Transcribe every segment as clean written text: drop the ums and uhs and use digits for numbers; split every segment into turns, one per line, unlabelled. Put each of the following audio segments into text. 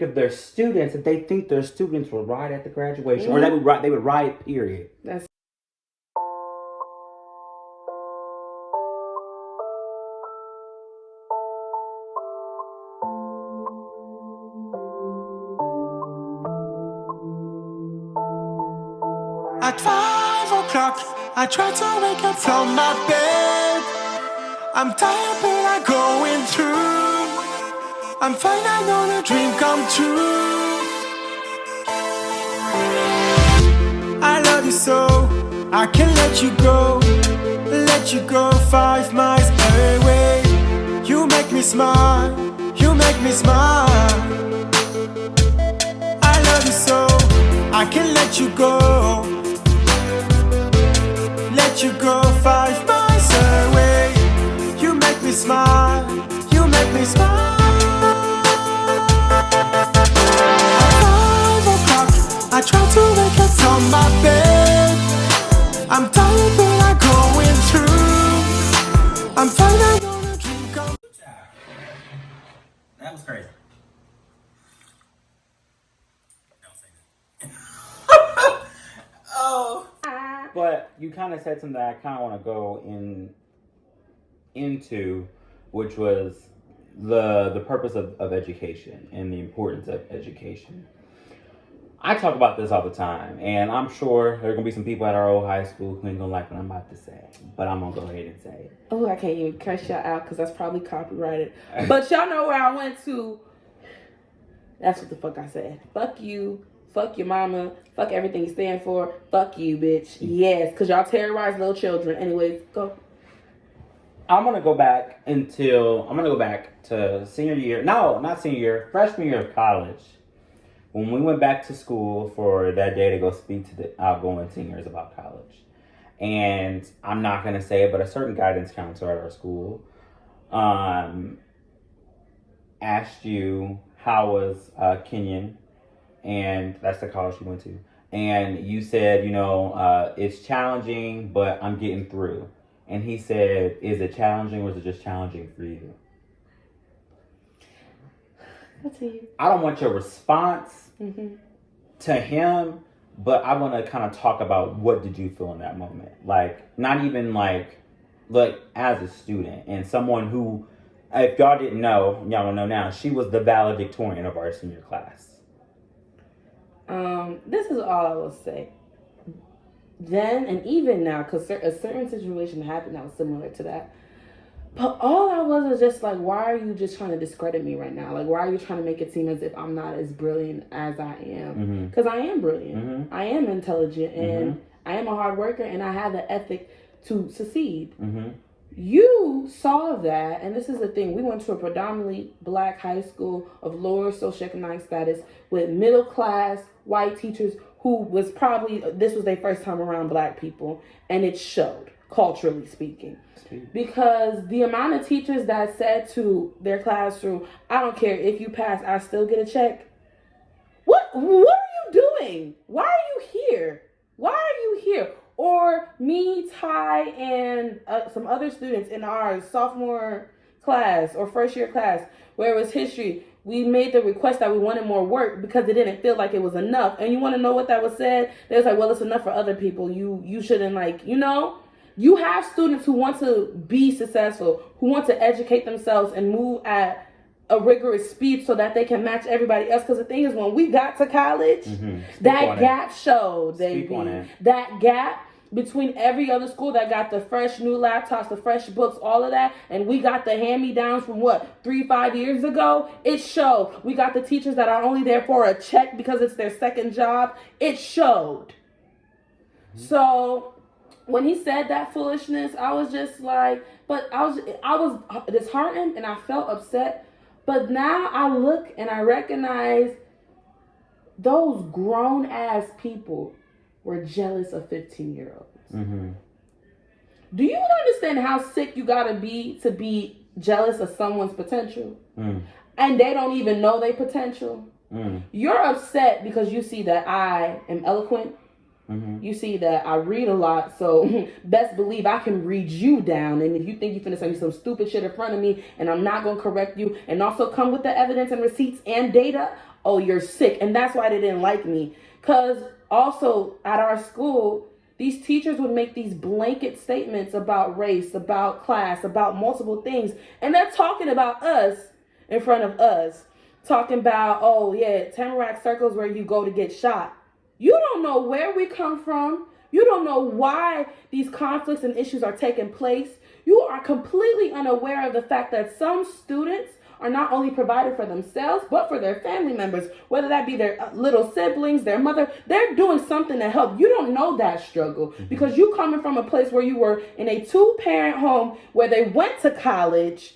of their students that they think their students will ride at the graduation, or
Mm-hmm.
they would ride. Period.
That's
At 5 o'clock, I try to wake up from my bed. I'm tired, but I'm going through. I'm fine, I know the dream come true. I love you so, I can't let you go. Let you go 5 miles away. You make me smile, you make me smile. I love you so, I can't let you go. Let you go 5 miles away. You make me smile, you make me smile. At 5 o'clock, I try to wake up from my bed. I'm tired, but I'm going through. I'm fine, I know the dream come.
That was crazy. Oh. But you kind of said something that I kind of want to go into, which was the purpose of education and the importance of education. I talk about this all the time, and I'm sure there are gonna be some people at our old high school who ain't gonna like what I'm about to say, but I'm gonna go ahead and say it.
Oh, I can't even curse y'all out because that's probably copyrighted. But y'all know where I went to. That's what the fuck I said. Fuck you. Fuck your mama. Fuck everything you stand for. Fuck you, bitch. Yes, because y'all terrorize little children. Anyways, go.
I'm gonna go back to senior year. No, not senior year. Freshman year of college. When we went back to school for that day to go speak to the outgoing seniors about college. And I'm not going to say it, but a certain guidance counselor at our school asked you how was Kenyon, and that's the college you went to. And you said, it's challenging, but I'm getting through. And he said, is it challenging or is it just challenging for you? I don't want your response to him, but I want to kind of talk about what did you feel in that moment. Like, not even like as a student and someone who, if y'all didn't know, y'all don't know now, she was the valedictorian of our senior class.
This is all I will say. Then and even now, because a certain situation happened that was similar to that. But all I was just like, why are you just trying to discredit me right now? Like, why are you trying to make it seem as if I'm not as brilliant as I am? Because I am brilliant. I am intelligent. And I am a hard worker. And I have the ethic to succeed. You saw that. And this is the thing. We went to a predominantly black high school of lower socioeconomic status with middle class white teachers who was probably, this was their first time around black people. And it showed, culturally speaking. Because the amount of teachers that said to their classroom, I don't care if you pass, I still get a check. What are you doing? Why are you here? Why are you here? Or me, Ty, and some other students in our sophomore class or first year class, where it was history, we made the request that we wanted more work because it didn't feel like it was enough. And you want to know what that was said? They was like, well, it's enough for other people. You shouldn't You have students who want to be successful, who want to educate themselves and move at a rigorous speed so that they can match everybody else. Because the thing is, when we got to college, that gap showed, baby. That gap between every other school that got the fresh new laptops, the fresh books, all of that, and we got the hand-me-downs from 3-5 years ago, it showed. We got the teachers that are only there for a check because it's their second job. It showed. So when he said that foolishness, I was just like, but I was disheartened and I felt upset. But now I look and I recognize those grown ass people were jealous of 15-year-olds. Do you understand how sick you gotta be to be jealous of someone's potential? And they don't even know their potential? You're upset because you see that I am eloquent. You see that I read a lot, so best believe I can read you down. And if you think you're finna say some stupid shit in front of me and I'm not gonna correct you and also come with the evidence and receipts and data, oh, you're sick. And that's why they didn't like me. Because also at our school, these teachers would make these blanket statements about race, about class, about multiple things. And they're talking about us in front of us. Talking about, oh yeah, Tamarack Circle is where you go to get shot. You don't know where we come from. You don't know why these conflicts and issues are taking place. You are completely unaware of the fact that some students are not only provided for themselves, but for their family members, whether that be their little siblings, their mother. They're doing something to help. You don't know that struggle because you coming from a place where you were in a 2-parent home where they went to college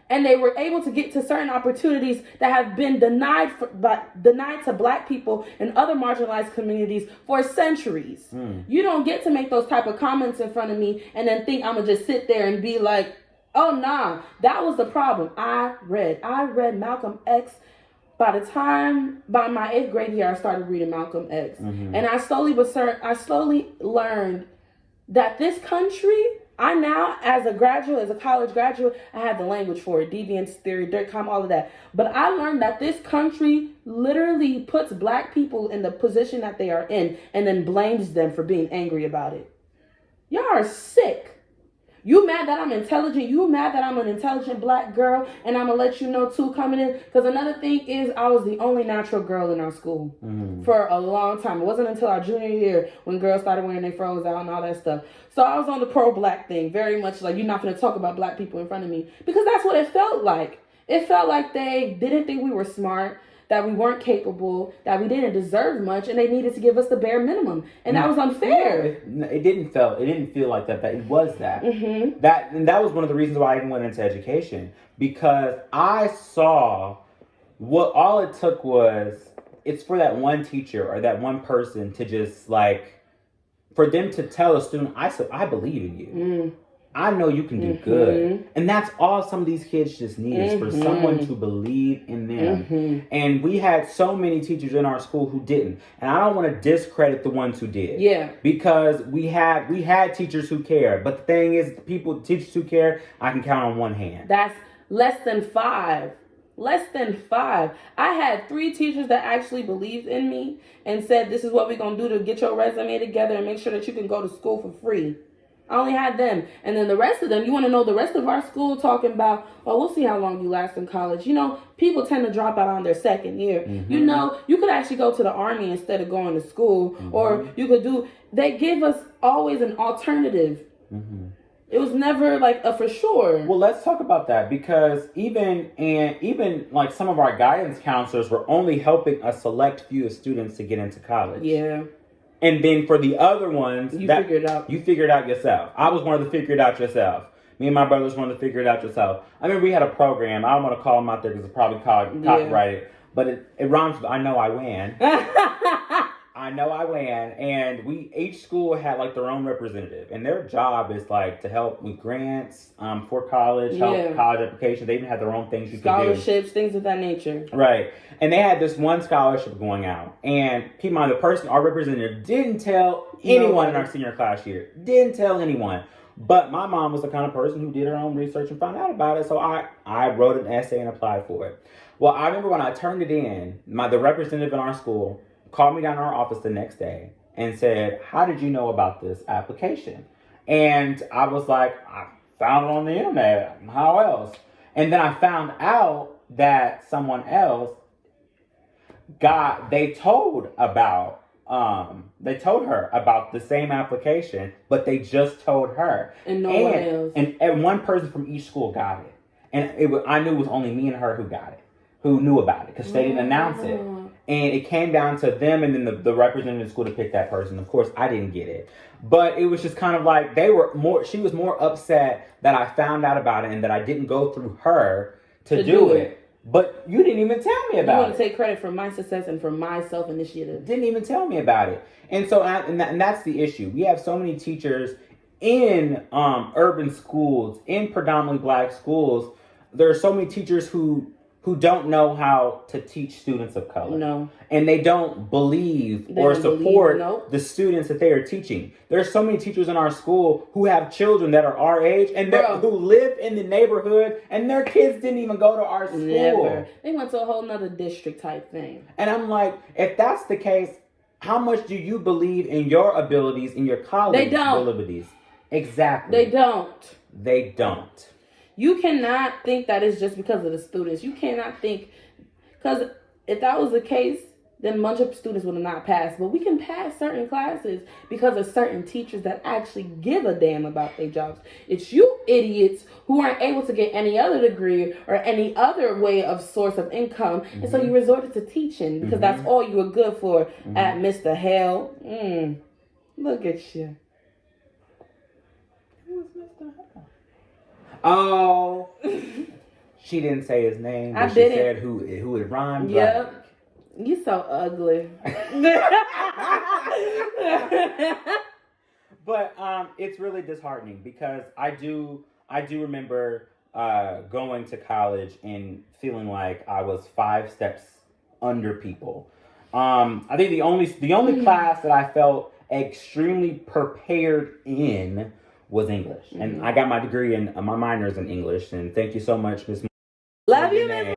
and they were able to get to certain opportunities that have been denied to black people and other marginalized communities for centuries. You don't get to make those type of comments in front of me and then think I'm going to just sit there and be like, oh, nah, that was the problem. I read Malcolm X. By my 8th grade year, I started reading Malcolm X. And I slowly learned that this country, I now, as a college graduate, I had the language for it, deviance theory, Durkheim, all of that. But I learned that this country literally puts black people in the position that they are in and then blames them for being angry about it. Y'all are sick. You mad that I'm intelligent? You mad that I'm an intelligent black girl? And I'm going to let you know, too, coming in. Because another thing is I was the only natural girl in our school for a long time. It wasn't until our junior year when girls started wearing their froze out and all that stuff. So I was on the pro-black thing, very much like, you're not going to talk about black people in front of me. Because that's what it felt like. It felt like they didn't think we were smart, that we weren't capable, that we didn't deserve much, and they needed to give us the bare minimum, and that was unfair.
It didn't feel like that. That it was that. That was one of the reasons why I even went into education, because I saw what all it took was it's for that one teacher or that one person to just for them to tell a student, I believe in you. I know you can do good. And that's all some of these kids just need is for someone to believe in them. And we had so many teachers in our school who didn't. And I don't want to discredit the ones who did. Yeah. Because we had teachers who cared. But the thing is, teachers who care, I can count on one hand.
That's less than 5. Less than 5. I had 3 teachers that actually believed in me and said, this is what we're going to do to get your resume together and make sure that you can go to school for free. I only had them. And then the rest of them, you want to know the rest of our school talking about, oh, we'll see how long you last in college. You know, people tend to drop out on their second year. You know, you could actually go to the Army instead of going to school. Or you could they give us always an alternative. It was never like a for sure.
Well, let's talk about that, because even like some of our guidance counselors were only helping a select few of students to get into college. Yeah. And then for the other ones, you figure it out yourself. I was one of the figure it out yourself. Me and my brothers wanted to figure it out yourself. I mean, we had a program. I don't want to call them out there because it's probably copyrighted. But it rhymes with I know I win. I know I win. And each school had their own representative. And their job is to help with grants for college, help college applications. They even had their own things you could do.
Scholarships, things of that nature.
Right. And they had this one scholarship going out. And keep in mind, our representative, didn't tell anyone in our senior class year. Didn't tell anyone. But my mom was the kind of person who did her own research and found out about it. So I wrote an essay and applied for it. Well, I remember when I turned it in, the representative in our school called me down to our office the next day and said, how did you know about this application? And I was like, I found it on the internet. How else? And then I found out that someone else they told her about the same application, but they just told her. And no one else. And one person from each school got it. And I knew it was only me and her who got it, who knew about it, because they didn't announce it. And it came down to them and then the representative school to pick that person. Of course, I didn't get it. But it was just kind of like she was more upset that I found out about it and that I didn't go through her to do it. But you didn't even tell me about it.
You want to take credit for my success and for my self-initiative.
Didn't even tell me about it. And so, and that's the issue. We have so many teachers in urban schools, in predominantly black schools. There are so many teachers who who don't know how to teach students of color.
No.
And they don't believe or support
nope.
the students that they are teaching. There's so many teachers in our school who have children that are our age and who live in the neighborhood, and their kids didn't even go to our school.
Never. They went to a whole nother district type thing.
And I'm like, if that's the case, how much do you believe in your abilities, in your colleagues' abilities? Exactly.
They don't.
They don't.
You cannot think that it's just because of the students. You cannot think, because if that was the case, then a bunch of students would have not passed. But we can pass certain classes because of certain teachers that actually give a damn about their jobs. It's you idiots who aren't able to get any other degree or any other way of source of income. Mm-hmm. And so you resorted to teaching because that's all you were good for at Mr. Hale. Look at you.
Who's Mr. Hale? Oh, she didn't say his name, but she said who it rhymed.
Yep. Like. You so ugly.
But it's really disheartening because I do remember going to college and feeling like I was 5 steps under people. I think the only class that I felt extremely prepared in was English. And I got my degree in my minors in English. And thank you so much, Miss.
Love you, Miss.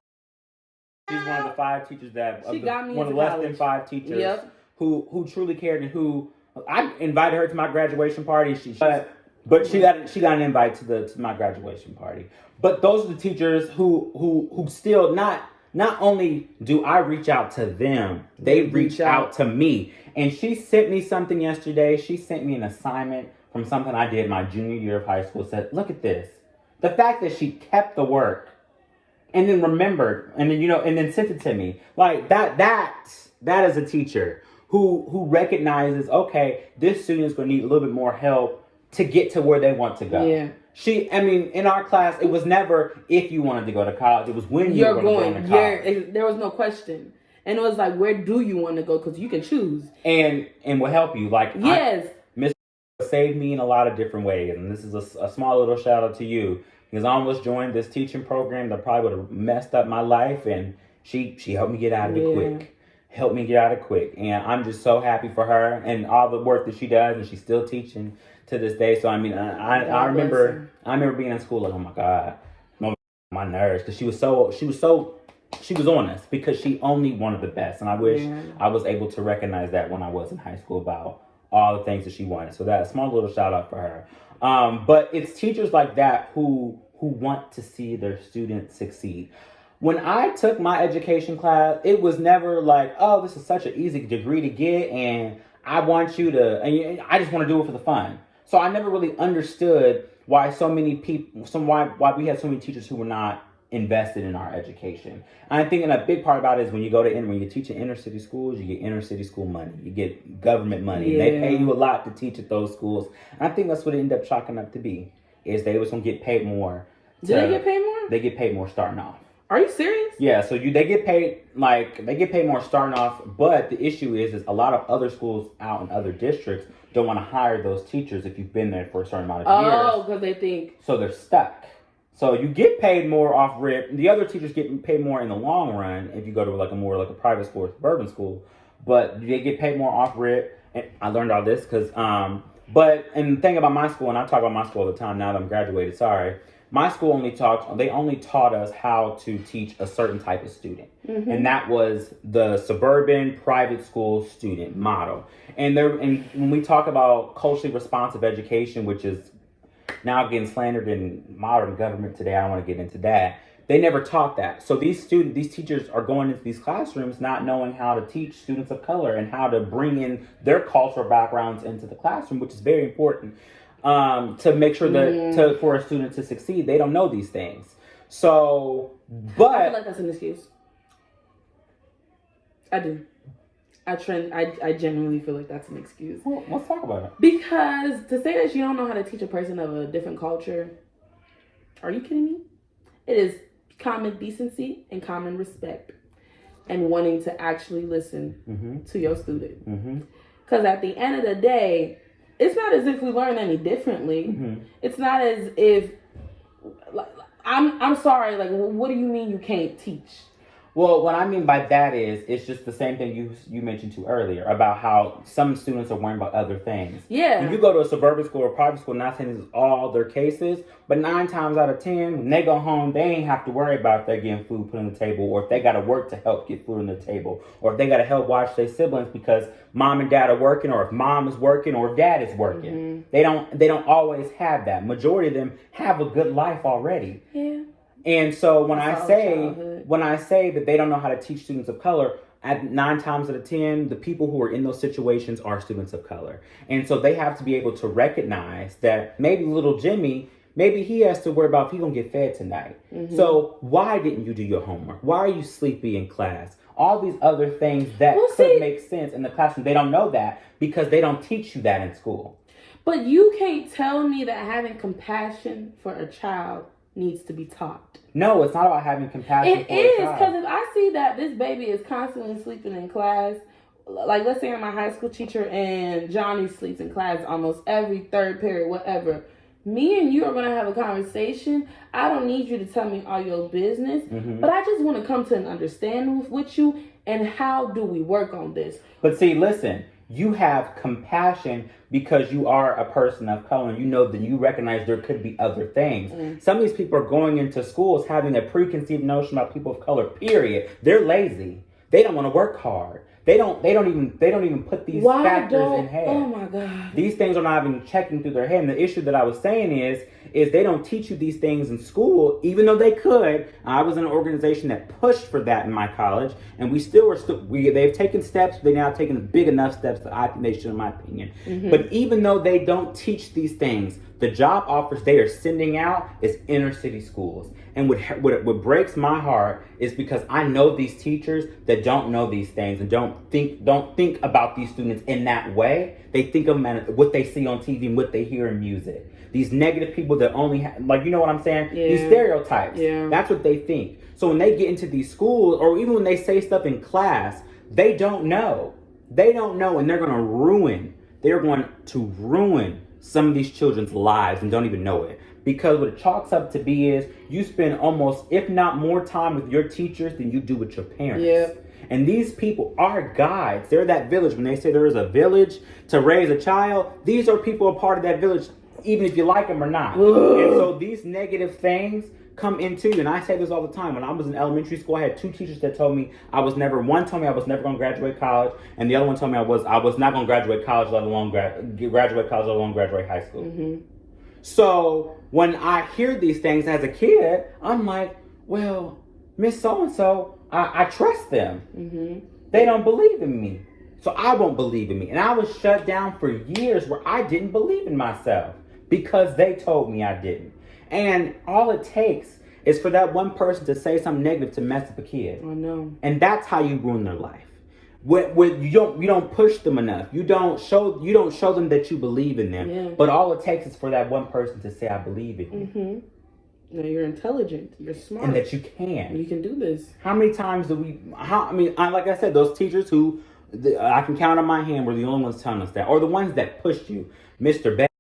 She's one of the 5 teachers one of the less than 5 teachers who truly cared, and who I invited her to my graduation party. But she got an invite to my graduation party. But those are the teachers who still not only do I reach out to them, they reach out to me. And she sent me something yesterday. She sent me an assignment from something I did my junior year of high school. Said, look at this. The fact that she kept the work and then remembered and then, and then sent it to me. Like that is a teacher who recognizes, okay, this student is going to need a little bit more help to get to where they want to go. Yeah. In our class, it was never if you wanted to go to college. It was when you were going to college.
There was no question. And it was like, where do you want to go? Because you can choose.
And will help you. Like,
yes.
Miss saved me in a lot of different ways. And this is a small little shout out to you. Because I almost joined this teaching program that probably would have messed up my life. And she helped me get out of it quick. Helped me get out of it quick. And I'm just so happy for her and all the work that she does. And she's still teaching to this day. So, I remember being in school like, oh my God, my nerves. Because she was on us because she only wanted the best. And I wish I was able to recognize that when I was in high school about all the things that she wanted. So that small little shout out for her. But it's teachers like that who want to see their students succeed. When I took my education class, it was never like, oh, this is such an easy degree to get, and I want you to, and I just want to do it for the fun. So I never really understood why so many people, why we had so many teachers who were not invested in our education. And I think a big part about it is when you teach in inner city schools, you get inner city school money, you get government money. Yeah. They pay you a lot to teach at those schools. And I think that's what it ended up chalking up to be, is they was gonna get paid more.
Do they get paid more?
They get paid more starting off.
Are you serious?
Yeah, so they get paid more starting off, but the issue is a lot of other schools out in other districts don't want to hire those teachers if you've been there for a certain amount of years.
Oh, because they think.
So they're stuck. So you get paid more off rip. The other teachers get paid more in the long run if you go to a private school or suburban school, but they get paid more off rip. And I learned all this because, and the thing about my school, and I talk about my school all the time now that I'm graduated, my school only taught us how to teach a certain type of student. Mm-hmm. And that was the suburban private school student model. And when we talk about culturally responsive education, which is now getting slandered in modern government today, I don't want to get into that. They never taught that. So these teachers are going into these classrooms not knowing how to teach students of color and how to bring in their cultural backgrounds into the classroom, which is very important. To make sure that for a student to succeed, they don't know these things. So, but
I feel like that's an excuse. I do. I genuinely feel like that's an excuse.
Well, let's talk about it.
Because to say that you don't know how to teach a person of a different culture, are you kidding me? It is common decency and common respect and wanting to actually listen to your student. Because at the end of the day, it's not as if we learn any differently. It's not as if, I'm sorry. Like, what do you mean you can't teach?
Well, what I mean by that is, it's just the same thing you mentioned to earlier about how some students are worrying about other things.
Yeah.
When you go to a suburban school or private school, not saying this is all their cases, but 9 times out of 10, when they go home, they ain't have to worry about if they're getting food put on the table, or if they got to work to help get food on the table, or if they got to help watch their siblings because mom and dad are working, or if mom is working, or if dad is working. Mm-hmm. They don't always have that. Majority of them have a good life already.
Yeah.
And so when I say that they don't know how to teach students of color, at 9 times out of 10, the people who are in those situations are students of color. And so they have to be able to recognize that maybe little Jimmy, maybe he has to worry about if he's going to get fed tonight. Mm-hmm. So why didn't you do your homework? Why are you sleepy in class? All these other things that could make sense in the classroom. They don't know that because they don't teach you that in school.
But you can't tell me that having compassion for a child needs to be taught.
No, it's not about having compassion for a child. It is,
because if I see that this baby is constantly sleeping in class, like let's say I'm a high school teacher and Johnny sleeps in class almost every third period, whatever. Me and you are going to have a conversation. I don't need you to tell me all your business, but I just want to come to an understanding with you and how do we work on this.
But see, listen, you have compassion because you are a person of color and you know that you recognize there could be other things. Some of these people are going into schools having a preconceived notion about people of color, period. They're lazy. They don't want to work hard. They don't even put these factors in head.
Oh my God.
These things are not even checking through their head. And the issue that I was saying is they don't teach you these things in school, even though they could. I was in an organization that pushed for that in my college, and they've taken steps. They've now taken big enough steps that I think they should, in my opinion. But even though they don't teach these things, the job offers they are sending out is inner city schools. And what breaks my heart is because I know these teachers that don't know these things and don't think about these students in that way. They think of them as what they see on TV and what they hear in music. These negative people that only have, like, you know what I'm saying? Yeah. These stereotypes. Yeah. That's what they think. So when they get into these schools, or even when they say stuff in class, they don't know. They don't know, and they're going to ruin some of these children's lives and don't even know it. Because what it chalks up to be is you spend almost, if not more time with your teachers than you do with your parents. Yep. And these people are guides. They're that village. When they say there is a village to raise a child, these are people a part of that village, even if you like them or not. Ugh. And so these negative things come into you. And I say this all the time. When I was in elementary school, I had 2 teachers that told me one told me I was never going to graduate college, and the other one told me I was not going to graduate college, let alone graduate high school. Mm-hmm. So when I hear these things as a kid, I'm like, well, Miss So-and-so, I trust them. Mm-hmm. They don't believe in me, so I won't believe in me. And I was shut down for years where I didn't believe in myself because they told me I didn't. And all it takes is for that one person to say something negative to mess up a kid.
I know.
And that's how you ruin their life. When you don't push them enough. You don't show them that you believe in them. Yeah. But all it takes is for that one person to say, I believe in you.
Mm-hmm. No, you're intelligent. You're smart.
And that you can.
You can do this.
How many times like I said, those teachers who I can count on my hand were the only ones telling us that. Or the ones that pushed you. Mr. Beck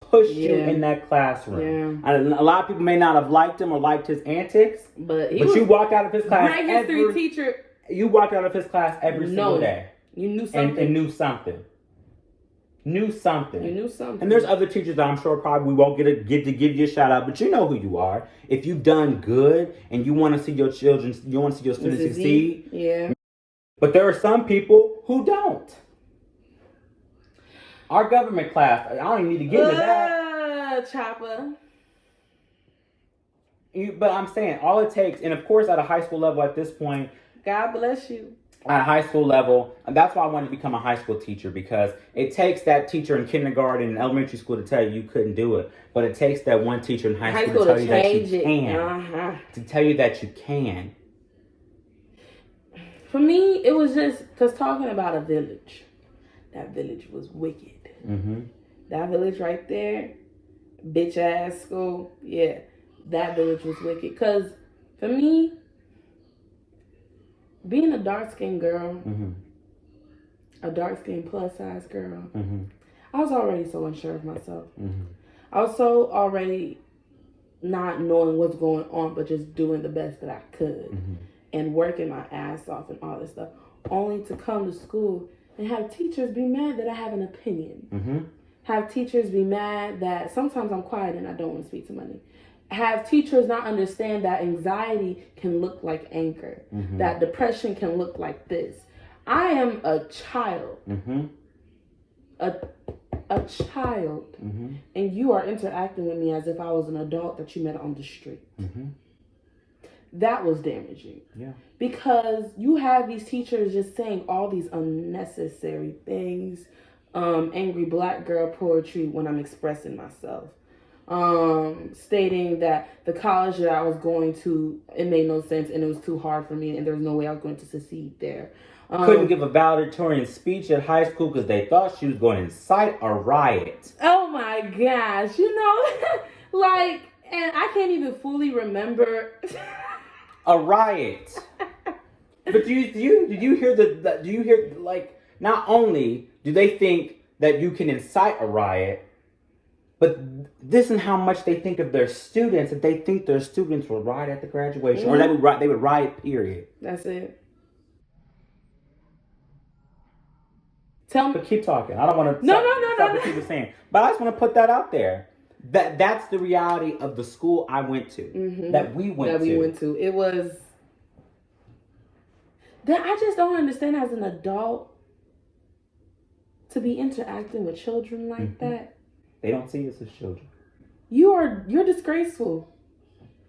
pushed you in that classroom. Yeah. A lot of people may not have liked him or liked his antics. But you walked out of his class.
My history teacher.
You walked out of his class every single day.
You knew something.
And knew something. You knew something. And there's other teachers that I'm sure probably we won't get to give you a shout out, but you know who you are. If you've done good and you want to see your students succeed. Yeah. But there are some people who don't. Our government class, I don't even need to get into that.
Chopper.
But I'm saying all it takes, and of course at a high school level at this point,
God bless you.
At a high school level, and that's why I wanted to become a high school teacher, because it takes that teacher in kindergarten and elementary school to tell you couldn't do it, but it takes that one teacher in high school to tell you that you can. To tell you that you can.
For me, it was just because talking about a village, that village was wicked. Mm-hmm. That village right there, bitch ass school, yeah, that village was wicked. Because for me, being a dark-skinned girl, mm-hmm. a dark-skinned plus-size girl, mm-hmm. I was already so unsure of myself. Mm-hmm. I was so already not knowing what's going on, but just doing the best that I could and working my ass off and all this stuff, only to come to school and have teachers be mad that I have an opinion. Have teachers be mad that sometimes I'm quiet and I don't want to speak to money. Have teachers not understand that anxiety can look like anger, that depression can look like this. I am a child, a child, and you are interacting with me as if I was an adult that you met on the street. That was damaging.
Yeah.
Because you have these teachers just saying all these unnecessary things, angry black girl poetry when I'm expressing myself. Stating that the college that I was going to, it made no sense and it was too hard for me and there was no way I was going to succeed there.
Couldn't give a valedictorian speech at high school because they thought she was going to incite a riot.
Oh my gosh, like, and I can't even fully remember.
A riot. But did you hear like, not only do they think that you can incite a riot, but this isn't how much they think of their students, that they think their students will riot at the graduation, or they would riot, period.
That's it. Tell me.
But keep talking. I don't want to
No.
what you were saying. But I just want to put that out there. That's the reality of the school I went to. That we went to.
It was that I just don't understand as an adult to be interacting with children like that.
They don't see us as children.
You're disgraceful.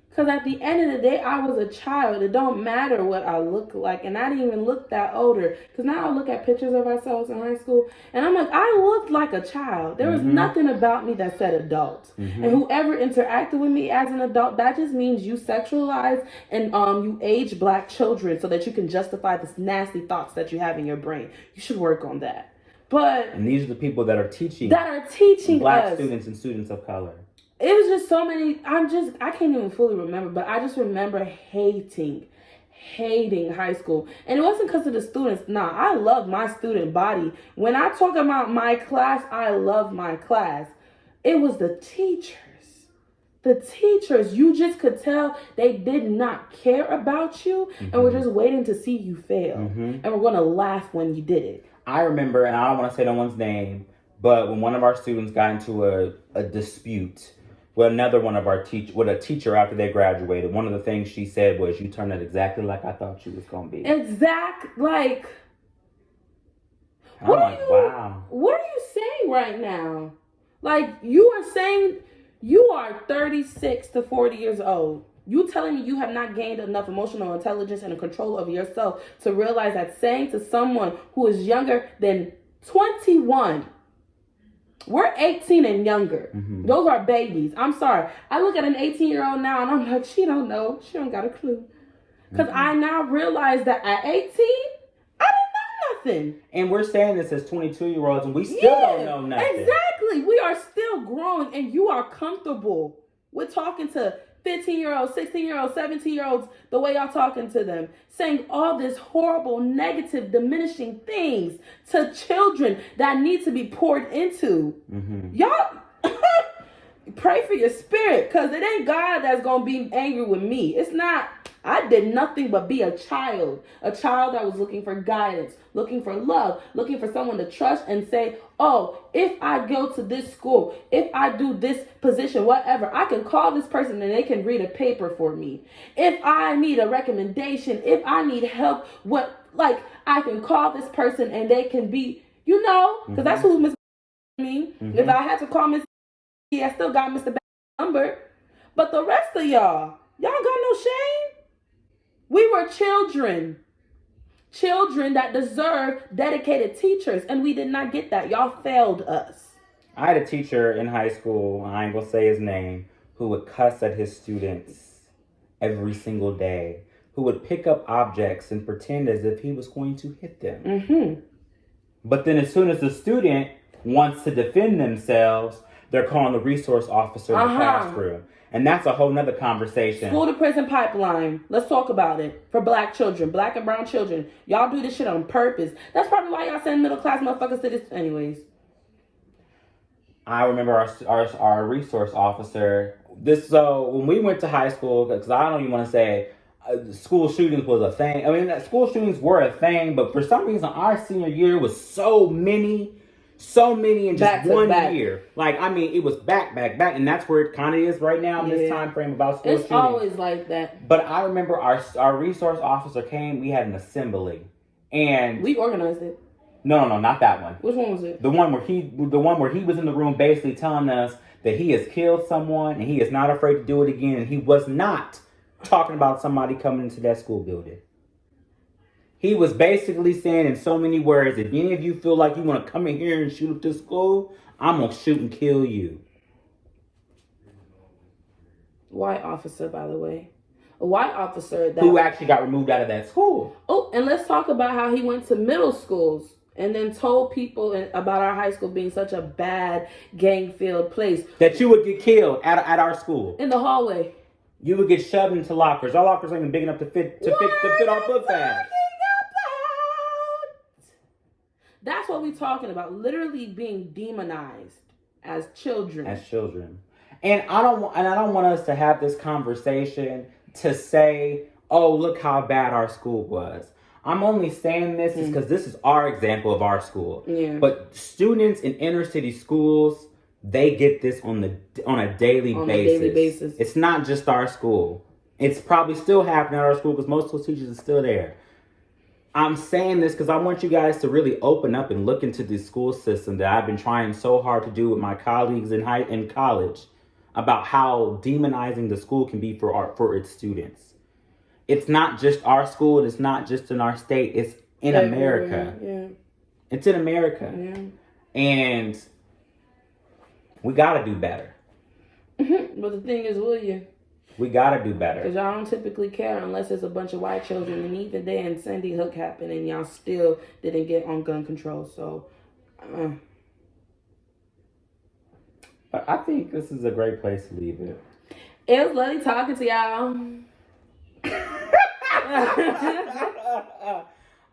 Because at the end of the day, I was a child. It don't matter what I look like. And I didn't even look that older. Because now I look at pictures of ourselves in high school. And I'm like, I looked like a child. There was nothing about me that said adult. And whoever interacted with me as an adult, that just means you sexualize and you age black children so that you can justify this nasty thoughts that you have in your brain. You should work on that. And
these are the people that are teaching black
us.
Students and students of color.
It was just so many, I can't even fully remember, but I just remember hating high school. And it wasn't because of the students. Nah, I love my student body. When I talk about my class, I love my class. It was the teachers. The teachers, you just could tell they did not care about you and were just waiting to see you fail. And we're going to laugh when you did it.
I remember, and I don't want to say no one's name, but when one of our students got into a dispute with another one of our with a teacher after they graduated, one of the things she said was, "You turned out exactly like I thought you was gonna be."
Like.
Wow.
What are you saying right now? Like, you are saying you are 36 to 40 years old. You telling me you have not gained enough emotional intelligence and control over yourself to realize that saying to someone who is younger than 21. We're 18 and younger. Those are babies. I'm sorry. I look at an 18-year-old now and I'm like, she don't know. She don't got a clue. Because I now realize that at 18, I didn't know nothing.
And we're saying this as 22-year-olds and we still don't know nothing.
Exactly. We are still growing and you are comfortable with talking to 15-year-olds, 16-year-olds, 17-year-olds, the way y'all talking to them, saying all this horrible, negative, diminishing things to children that need to be poured into. Y'all pray for your spirit, because it ain't God that's going to be angry with me. It's not. I did nothing but be a child that was looking for guidance, looking for love, looking for someone to trust and say, oh, if I go to this school, if I do this position, whatever, I can call this person and they can read a paper for me. If I need a recommendation, if I need help, I can call this person and they can be, because that's who Miss me. If I had to call Miss, I still got Mr. number. But the rest of y'all got no shame. We were children that deserve dedicated teachers, and we did not get that. Y'all failed us.
I had a teacher in high school, I ain't gonna say his name, who would cuss at his students every single day, who would pick up objects and pretend as if he was going to hit them. But then as soon as the student wants to defend themselves, they're calling the resource officer in the classroom. And that's a whole nother conversation.
School to prison pipeline. Let's talk about it. For black children, black and brown children. Y'all do this shit on purpose. That's probably why y'all send middle class motherfuckers to this anyways.
I remember our resource officer. So when we went to high school, because I don't even want to say school shootings was a thing. I mean, school shootings were a thing, but for some reason, our senior year was so many in just one year. Like, I mean, it was back, and that's where it kind of is right now in this time frame about school shootings.
It's always like that.
But I remember our resource officer came. We had an assembly, and
we organized it.
No, not that one.
Which one was it?
The one where he was in the room basically telling us that he has killed someone and he is not afraid to do it again, and he was not talking about somebody coming into that school building. He was basically saying in so many words, if any of you feel like you want to come in here and shoot up this school, I'm going to shoot and kill you.
White officer, by the way. A white officer
who actually got removed out of that school.
Oh, and let's talk about how he went to middle schools and then told people about our high school being such a bad gang-filled place.
That you would get killed at our school.
In the hallway.
You would get shoved into lockers. Our lockers aren't even big enough to fit our foot bags.
That's what we're talking about. Literally being demonized as children.
And I don't want us to have this conversation to say, oh, look how bad our school was. I'm only saying this because this is our example of our school.
Yeah.
But students in inner city schools, they get this on a daily basis. It's not just our school. It's probably still happening at our school because most of those teachers are still there. I'm saying this because I want you guys to really open up and look into the school system that I've been trying so hard to do with my colleagues in college about how demonizing the school can be for its students. It's not just our school, and it's not just in our state. It's in America.
Yeah.
It's in America.
Yeah.
And we got to do better.
But the thing is, will you?
We got to do better.
Because y'all don't typically care unless it's a bunch of white children. And even then, Sandy Hook happened and y'all still didn't get on gun control. So,
But I think this is a great place to leave it.
It was lovely talking to y'all.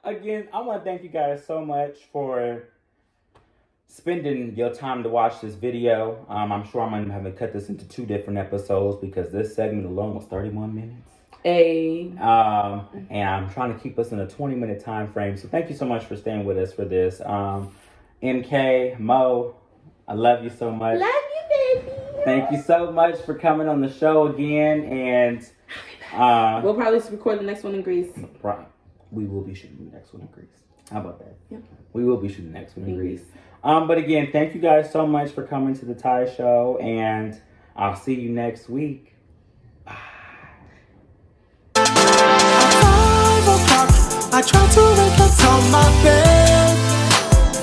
Again, I want to thank you guys so much for spending your time to watch this video. I'm sure I'm going to have to cut this into 2 different episodes because this segment alone was 31 minutes. And I'm trying to keep us in a 20-minute time frame. So thank you so much for staying with us for this. MK, Mo, I love you so much.
Love you, baby.
Thank you so much for coming on the show again. And
we'll probably record the next one in Greece.
Right. We will be shooting the next one in Greece. How about that?
Yep.
We will be shooting the next one in Greece. But again, thank you guys so much for coming to the Ty Show, and I'll see you next week. Bye.
At 5 o'clock, I try to wake up from my bed.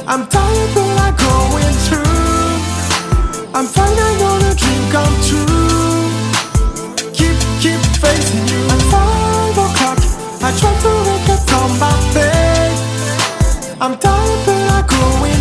I'm tired, but I'm going through. I'm fine, I know the dream come true. Keep facing you. At 5 o'clock, I try to wake up from my bed. I'm tired, but I'm going